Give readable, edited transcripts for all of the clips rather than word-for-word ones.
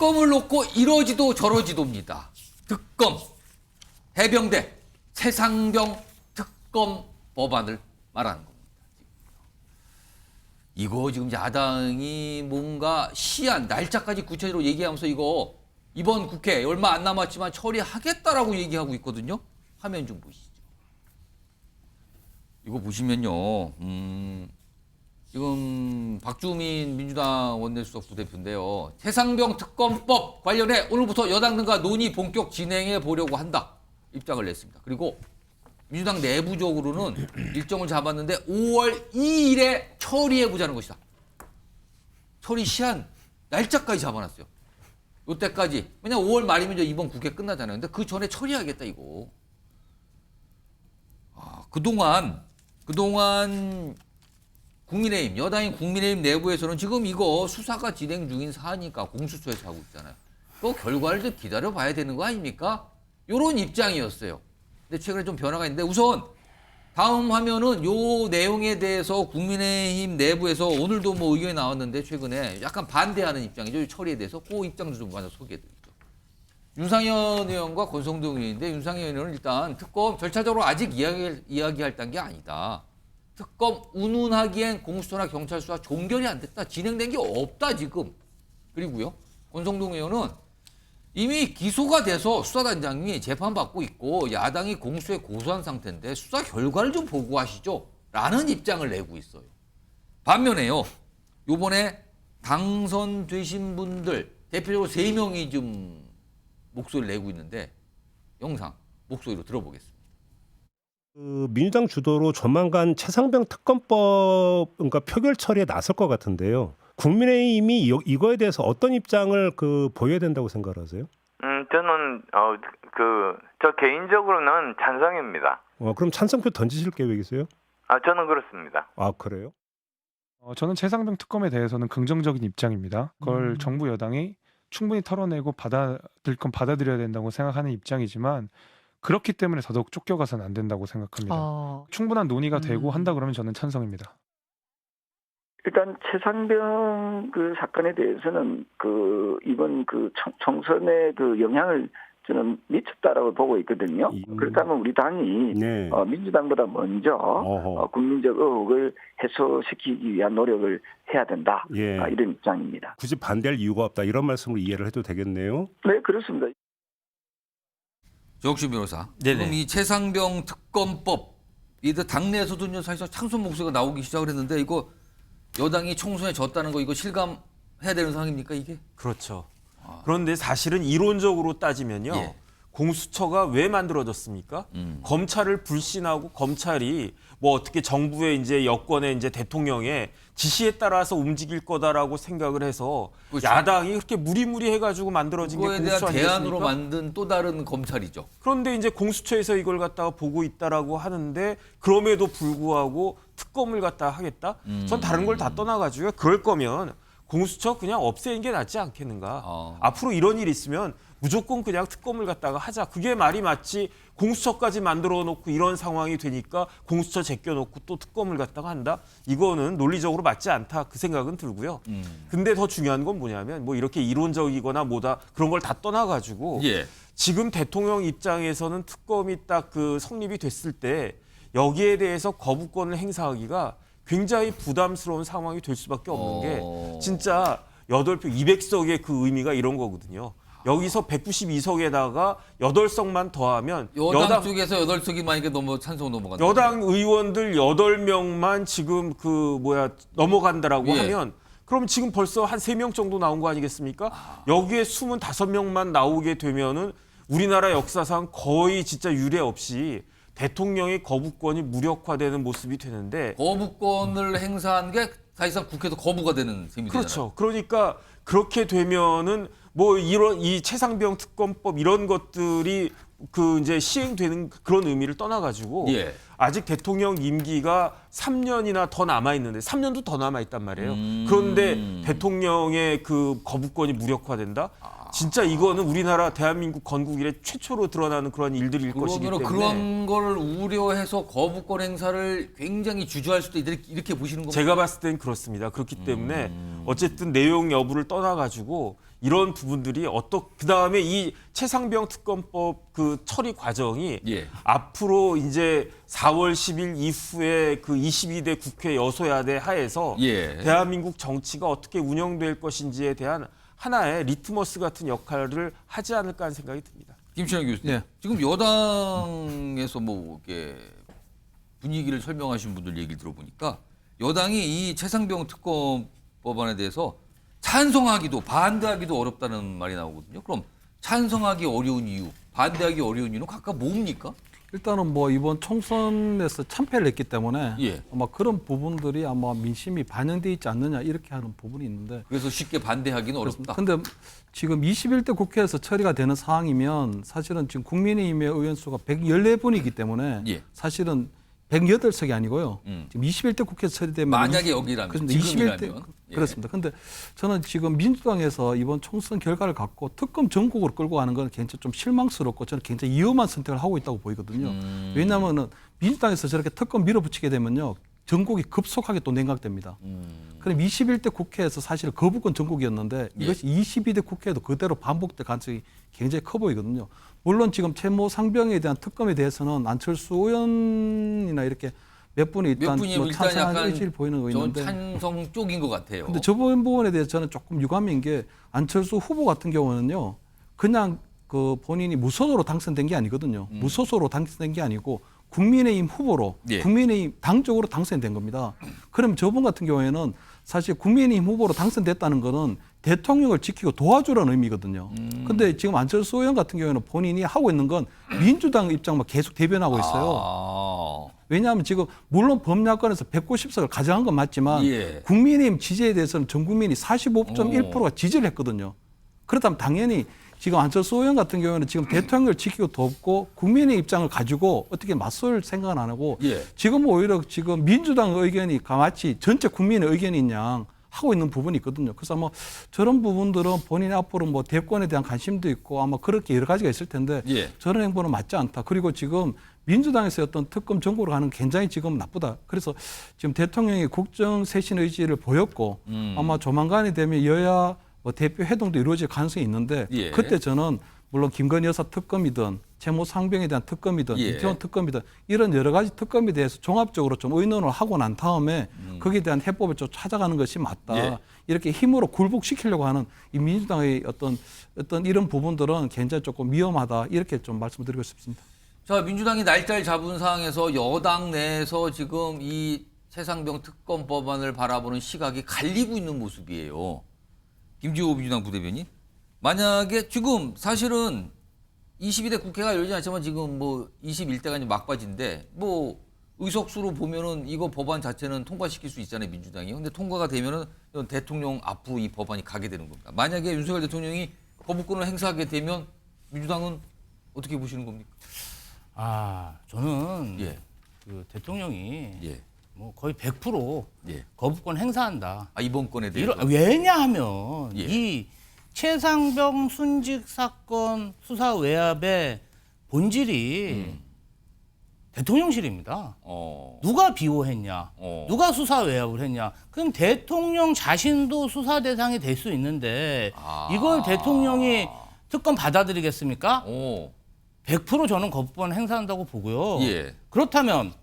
특검을 놓고 이러지도 저러지도입니다. 특검, 해병대, 최상병 특검 법안을 말하는 겁니다. 이거 지금 야당이 뭔가 시한, 날짜까지 구체적으로 얘기하면서 이거 이번 국회 얼마 안 남았지만 처리하겠다라고 얘기하고 있거든요. 화면 좀 보시죠. 이거 보시면요. 지금 박주민 민주당 원내수석 부대표인데요. 최상병 특검법 관련해 오늘부터 여당 등과 논의 본격 진행해 보려고 한다. 입장을 냈습니다. 그리고 민주당 내부적으로는 일정을 잡았는데 5월 2일에 처리해 보자는 것이다. 처리 시한 날짜까지 잡아놨어요. 이때까지. 왜냐면 5월 말이면 이제 이번 국회 끝나잖아요. 근데 그 전에 처리하겠다 이거. 그동안 국민의힘, 여당인 국민의힘 내부에서는 지금 이거 수사가 진행 중인 사안이니까 공수처에서 하고 있잖아요. 또 결과를 좀 기다려봐야 되는 거 아닙니까? 이런 입장이었어요. 근데 최근에 좀 변화가 있는데 우선 다음 화면은 요 내용에 대해서 국민의힘 내부에서 오늘도 뭐 의견이 나왔는데 최근에 약간 반대하는 입장이죠. 이 처리에 대해서 그 입장도 좀 먼저 소개해드리죠. 윤상현 의원과 권성동 의원인데 윤상현 의원은 일단 특검 절차적으로 아직 이야기할 단계 아니다. 특검 운운하기엔 공수처나 경찰 수사 종결이 안 됐다. 진행된 게 없다 지금. 그리고요. 권성동 의원은 이미 기소가 돼서 수사단장이 재판받고 있고 야당이 공수처에 고소한 상태인데 수사 결과를 좀 보고하시죠. 라는 입장을 내고 있어요. 반면에요. 요번에 당선되신 분들 대표적으로 3명이 좀 목소리를 내고 있는데 영상 목소리로 들어보겠습니다. 민주당 주도로 조만간 최상병 특검법 그러니까 표결 처리에 나설 것 같은데요. 국민의힘이 이거에 대해서 어떤 입장을 보여야 된다고 생각하세요? 저는 저 개인적으로는 찬성입니다. 그럼 찬성표 던지실 계획이세요? 저는 그렇습니다. 아 그래요? 저는 최상병 특검에 대해서는 긍정적인 입장입니다. 그걸 정부 여당이 충분히 털어내고 받아들일 건 받아들여야 된다고 생각하는 입장이지만 그렇기 때문에 더더욱 쫓겨가서는 안 된다고 생각합니다. 충분한 논의가 되고 한다 그러면 저는 찬성입니다. 일단 최상병 사건에 대해서는 이번 총선에 영향을 저는 미쳤다라고 보고 있거든요. 그렇다면 우리 당이 네. 민주당보다 먼저 국민적 의혹을 해소시키기 위한 노력을 해야 된다. 예. 이런 입장입니다. 굳이 반대할 이유가 없다 이런 말씀으로 이해를 해도 되겠네요. 네, 그렇습니다. 조혁신 변호사. 네네. 지금 이 최상병 특검법 당내에서도 사실상 찬성 목소리가 나오기 시작을 했는데 이거 여당이 총선에 졌다는 거 이거 실감해야 되는 상황입니까 이게? 그렇죠. 그런데 사실은 이론적으로 따지면요. 예. 공수처가 왜 만들어졌습니까? 검찰을 불신하고 검찰이 뭐 어떻게 정부의 이제 여권의 이제 대통령의 지시에 따라서 움직일 거다라고 생각을 해서 그렇죠. 야당이 그렇게 무리무리 해가지고 만들어진 게 그거에 대한 공수처 대안으로 아니겠습니까? 만든 또 다른 검찰이죠. 그런데 이제 공수처에서 이걸 갖다가 보고 있다라고 하는데 그럼에도 불구하고 특검을 갖다가 하겠다? 전 다른 걸 다 떠나가지고 그럴 거면 공수처 그냥 없애는 게 낫지 않겠는가. 앞으로 이런 일이 있으면 무조건 그냥 특검을 갖다가 하자. 그게 말이 맞지. 공수처까지 만들어 놓고 이런 상황이 되니까 공수처 제껴놓고 또 특검을 갖다가 한다? 이거는 논리적으로 맞지 않다. 그 생각은 들고요. 근데 더 중요한 건 뭐냐면 뭐 이렇게 이론적이거나 뭐다 그런 걸 다 떠나가지고 예. 지금 대통령 입장에서는 특검이 딱 성립이 됐을 때 여기에 대해서 거부권을 행사하기가 굉장히 부담스러운 상황이 될 수밖에 없는 게 진짜 8표 200석의 그 의미가 이런 거거든요. 여기서 192석에다가 8석만 더하면 여당 쪽에서 8석이 만약에 찬성 넘어간다. 여당 의원들 8명만 지금 넘어간다라고 예. 하면 그럼 지금 벌써 한 3명 정도 나온 거 아니겠습니까? 여기에 25명만 나오게 되면은 우리나라 역사상 거의 진짜 유례 없이 대통령의 거부권이 무력화되는 모습이 되는데 거부권을 행사한 게 사실상 국회도 거부가 되는 셈이 되잖아요. 그렇죠. 그러니까 그렇게 되면은 뭐 이런 이 최상병 특검법 이런 것들이 이제 시행되는 그런 의미를 떠나가지고 예. 아직 대통령 임기가 3년이나 더 남아 있는데 3년도 더 남아 있단 말이에요. 그런데 대통령의 거부권이 무력화된다. 진짜 이거는 우리나라 대한민국 건국 이래 최초로 드러나는 그런 일들일 것이기 그러면 때문에 그런 걸 우려해서 거부권 행사를 굉장히 주저할 수도 이렇게 보시는 겁니까? 제가 봤을 땐 그렇습니다. 그렇기 때문에 어쨌든 내용 여부를 떠나가지고 이런 부분들이 그다음에 이 최상병 특검법 그 처리 과정이 예. 앞으로 이제 4월 10일 이후에 그 22대 국회 여소야대 하에서 예. 대한민국 정치가 어떻게 운영될 것인지에 대한 하나의 리트머스 같은 역할을 하지 않을까 하는 생각이 듭니다. 김신영 교수님, 예. 지금 여당에서 뭐 이렇게 분위기를 설명하신 분들 얘기를 들어보니까 여당이 이 최상병 특검 법안에 대해서 찬성하기도 반대하기도 어렵다는 말이 나오거든요. 그럼 찬성하기 어려운 이유, 반대하기 어려운 이유는 각각 뭡니까? 일단은 뭐 이번 총선에서 참패를 했기 때문에 예. 아마 그런 부분들이 아마 민심이 반영돼 있지 않느냐 이렇게 하는 부분이 있는데 그래서 쉽게 반대하기는 어렵다. 근데 지금 21대 국회에서 처리가 되는 사항이면 사실은 지금 국민의힘의 의원 수가 114분이기 때문에 예. 사실은 108석이 아니고요. 음. 지금 21대 국회에서 처리되면 만약에 여기라면, 그렇습니다. 지금이라면. 21대 예. 그렇습니다. 근데 저는 지금 민주당에서 이번 총선 결과를 갖고 특검 전국으로 끌고 가는 건 굉장히 좀 실망스럽고 저는 굉장히 위험한 선택을 하고 있다고 보이거든요. 왜냐하면은 민주당에서 저렇게 특검 밀어붙이게 되면요. 전국이 급속하게 또 냉각됩니다. 그럼 21대 국회에서 사실 거부권 전국이었는데 예. 이것이 22대 국회에도 그대로 반복될 가능성이 굉장히 커 보이거든요. 물론 지금 채모 상병에 대한 특검에 대해서는 안철수 의원이나 이렇게 몇 분이 몇 일단 분이 뭐 일단 찬성하는 약간 의지를 보이는 거 전 있는데 찬성 쪽인 것 같아요. 근데 저번 부분에 대해서 저는 조금 유감인 게 안철수 후보 같은 경우는요. 그냥 그 본인이 무소속으로 당선된 게 아니거든요. 무소속으로 당선된 게 아니고 국민의힘 후보로 예. 국민의힘 당적으로 당선된 겁니다. 그럼 저분 같은 경우에는 사실 국민의힘 후보로 당선됐다는 거는 대통령을 지키고 도와주라는 의미거든요. 근데 지금 안철수 의원 같은 경우에는 본인이 하고 있는 건 민주당 입장만 계속 대변하고 있어요. 아. 왜냐하면 지금 물론 법야권에서 190석을 가져간 건 맞지만 예. 국민의힘 지지에 대해서는 전 국민이 45.1%가 지지를 했거든요. 그렇다면 당연히 지금 안철수 의원 같은 경우는 지금 대통령을 지키고 돕고 국민의 입장을 가지고 어떻게 맞설 생각은 안 하고 예. 지금 오히려 지금 민주당 의견이 마치 전체 국민의 의견인 양 하고 있는 부분이 있거든요. 그래서 뭐 저런 부분들은 본인이 앞으로 뭐 대권에 대한 관심도 있고 아마 그렇게 여러 가지가 있을 텐데 예. 저런 행보는 맞지 않다. 그리고 지금 민주당에서 어떤 특검 정국으로 가는 게 굉장히 지금 나쁘다. 그래서 지금 대통령이 국정 쇄신 의지를 보였고 아마 조만간이 되면 여야 뭐 대표 회동도 이루어질 가능성이 있는데 예. 그때 저는 물론 김건희 여사 특검이든 채모 상병에 대한 특검이든 예. 이태원 특검이든 이런 여러 가지 특검에 대해서 종합적으로 좀 의논을 하고 난 다음에 거기에 대한 해법을 좀 찾아가는 것이 맞다. 예. 이렇게 힘으로 굴복시키려고 하는 이 민주당의 어떤 이런 부분들은 굉장히 조금 위험하다. 이렇게 좀 말씀드리고 싶습니다. 자, 민주당이 날짜를 잡은 상황에서 여당 내에서 지금 이 최상병 특검 법안을 바라보는 시각이 갈리고 있는 모습이에요. 김지호 민주당 부대변인. 만약에 지금 사실은 22대 국회가 열리지 않지만 지금 뭐 21대가 이제 막바지인데 뭐 의석수로 보면은 이거 법안 자체는 통과시킬 수 있잖아요, 민주당이. 근데 통과가 되면은 대통령 앞으로 이 법안이 가게 되는 겁니다. 만약에 윤석열 대통령이 거부권을 행사하게 되면 민주당은 어떻게 보시는 겁니까? 저는 예. 그 대통령이 예. 뭐 거의 100% 예. 거부권 행사한다. 아, 이번 건에 대해서. 왜냐하면 예. 이 최상병 순직 사건 수사 외압의 본질이 대통령실입니다. 누가 비호했냐? 누가 수사 외압을 했냐? 그럼 대통령 자신도 수사 대상이 될 수 있는데 이걸 대통령이 특검 받아들이겠습니까? 100% 저는 거부권 행사한다고 보고요. 예. 그렇다면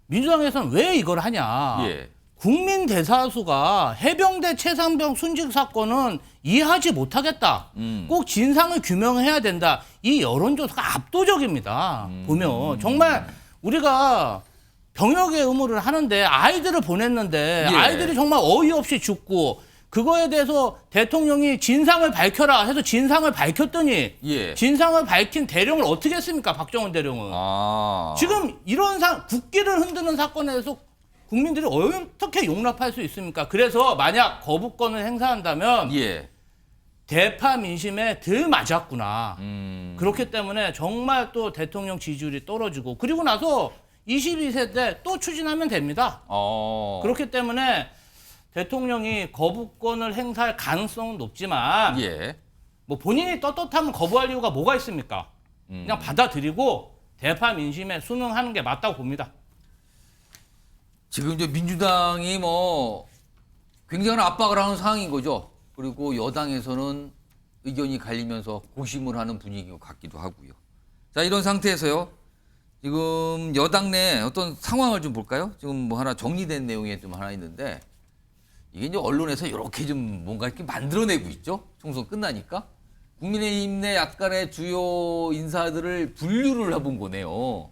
민주당에서는 왜 이걸 하냐? 예. 국민 대다수가 해병대 최상병 순직 사건은 이해하지 못하겠다. 꼭 진상을 규명해야 된다. 이 여론조사가 압도적입니다. 보면 정말 우리가 병역의 의무를 하는데 아이들을 보냈는데 예. 아이들이 정말 어이없이 죽고 그거에 대해서 대통령이 진상을 밝혀라 해서 진상을 밝혔더니 예. 진상을 밝힌 대령을 어떻게 했습니까? 박정원 대령은. 지금 이런 국기를 흔드는 사건에 대해서 국민들이 어떻게 용납할 수 있습니까? 그래서 만약 거부권을 행사한다면 예. 대파 민심에 덜 맞았구나. 그렇기 때문에 정말 또 대통령 지지율이 떨어지고 그리고 나서 22세 때 또 추진하면 됩니다. 그렇기 때문에 대통령이 거부권을 행사할 가능성은 높지만 예. 뭐 본인이 떳떳하면 거부할 이유가 뭐가 있습니까? 그냥 받아들이고 대파 민심에 순응하는 게 맞다고 봅니다. 지금 이제 민주당이 뭐 굉장한 압박을 하는 상황인 거죠. 그리고 여당에서는 의견이 갈리면서 고심을 하는 분위기 같기도 하고요. 자, 이런 상태에서요. 지금 여당 내 어떤 상황을 좀 볼까요? 지금 뭐 하나 정리된 내용이 좀 하나 있는데 이게 이제 언론에서 이렇게 좀 뭔가 이렇게 만들어내고 있죠. 총선 끝나니까. 국민의힘 내 약간의 주요 인사들을 분류를 해본 거네요.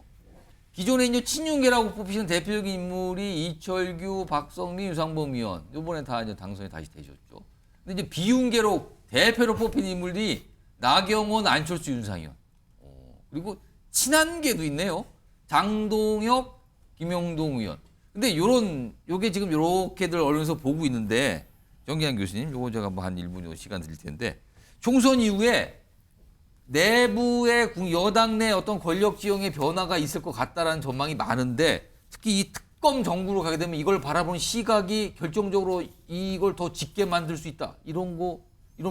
기존에 이제 친윤계라고 뽑히시는 대표적인 인물이 이철규, 박성민, 유상범 의원. 이번에 다 이제 당선이 다시 되셨죠. 근데 이제 비윤계로 대표로 뽑힌 인물이 나경원, 안철수, 윤상현. 그리고 친한계도 있네요. 장동혁, 김영동 의원. 근데 요게 지금 요렇게들 언론에서 보고 있는데 정기환 교수님, 요거 제가 뭐 한 1분 정도 시간 드릴 텐데 총선 이후에 내부의 여당 내 어떤 권력 지형의 변화가 있을 것 같다라는 전망이 많은데 특히 이 특검 정부로 가게 되면 이걸 바라보는 시각이 결정적으로 이걸 더 짙게 만들 수 있다. 이런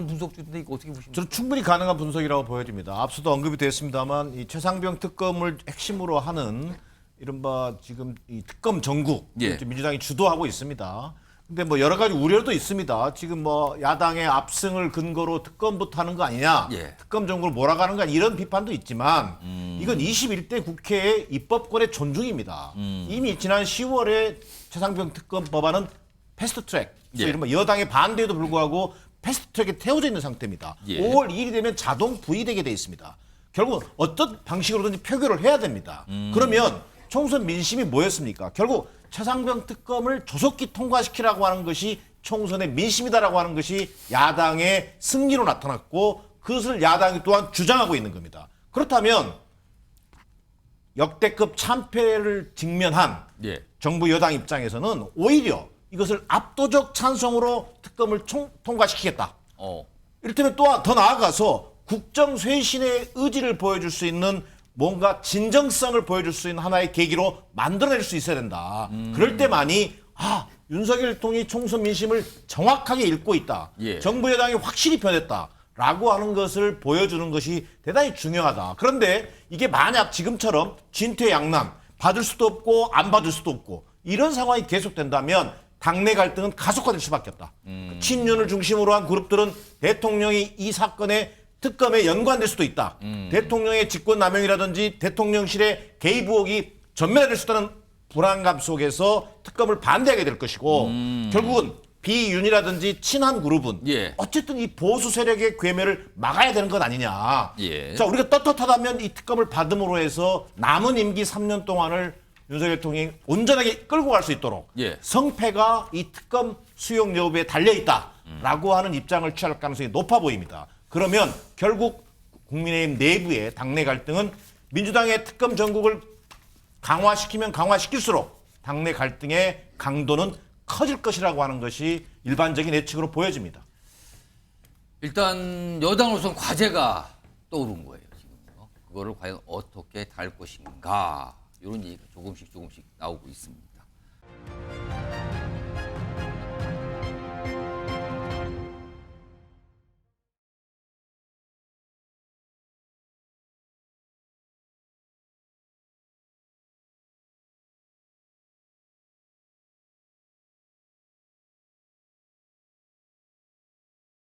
분석 중인데 이거 어떻게 보십니까? 저는 충분히 가능한 분석이라고 보여집니다. 앞서도 언급이 됐습니다만 이 최상병 특검을 핵심으로 하는 이른바 지금 이 특검 정국 예. 민주당이 주도하고 있습니다. 근데 뭐 여러 가지 우려도 있습니다. 지금 뭐 야당의 압승을 근거로 특검부터 하는 거 아니냐, 예. 특검 정국을 몰아가는 거 아니냐 이런 비판도 있지만 이건 21대 국회의 입법권의 존중입니다. 이미 지난 10월에 최상병 특검 법안은 패스트트랙, 예. 이른바 여당의 반대에도 불구하고 패스트트랙에 태워져 있는 상태입니다. 예. 5월 2일이 되면 자동 부의되게 돼 있습니다. 결국 어떤 방식으로든지 표결을 해야 됩니다. 그러면 총선 민심이 뭐였습니까? 결국 최상병 특검을 조속히 통과시키라고 하는 것이 총선의 민심이다라고 하는 것이 야당의 승리로 나타났고 그것을 야당이 또한 주장하고 있는 겁니다. 그렇다면 역대급 참패를 직면한 예. 정부 여당 입장에서는 오히려 이것을 압도적 찬성으로 특검을 통과시키겠다. 이를테면 또 더 나아가서 국정쇄신의 의지를 보여줄 수 있는 뭔가 진정성을 보여줄 수 있는 하나의 계기로 만들어낼 수 있어야 된다. 그럴 때만이 윤석열 통이 총선 민심을 정확하게 읽고 있다. 예. 정부 여당이 확실히 변했다라고 하는 것을 보여주는 것이 대단히 중요하다. 그런데 이게 만약 지금처럼 진퇴양난, 받을 수도 없고 안 받을 수도 없고 이런 상황이 계속된다면 당내 갈등은 가속화될 수밖에 없다. 친윤을 중심으로 한 그룹들은 대통령이 이 사건에 특검에 연관될 수도 있다. 대통령의 직권남용이라든지 대통령실의 개입 의혹이 전면화될 수 있다는 불안감 속에서 특검을 반대하게 될 것이고 결국은 비윤이라든지 친한 그룹은 예. 어쨌든 이 보수 세력의 괴멸을 막아야 되는 것 아니냐. 예. 자, 우리가 떳떳하다면 이 특검을 받음으로 해서 남은 임기 3년 동안을 윤석열 대통령이 온전하게 끌고 갈 수 있도록 예. 성패가 이 특검 수용 여부에 달려있다라고 하는 입장을 취할 가능성이 높아 보입니다. 그러면 결국 국민의힘 내부의 당내 갈등은 민주당의 특검 전국을 강화시키면 강화시킬수록 당내 갈등의 강도는 커질 것이라고 하는 것이 일반적인 예측으로 보여집니다. 일단 여당으로서는 과제가 떠오른 거예요. 지금요. 그거를 과연 어떻게 다룰 것인가 이런 얘기가 조금씩 나오고 있습니다.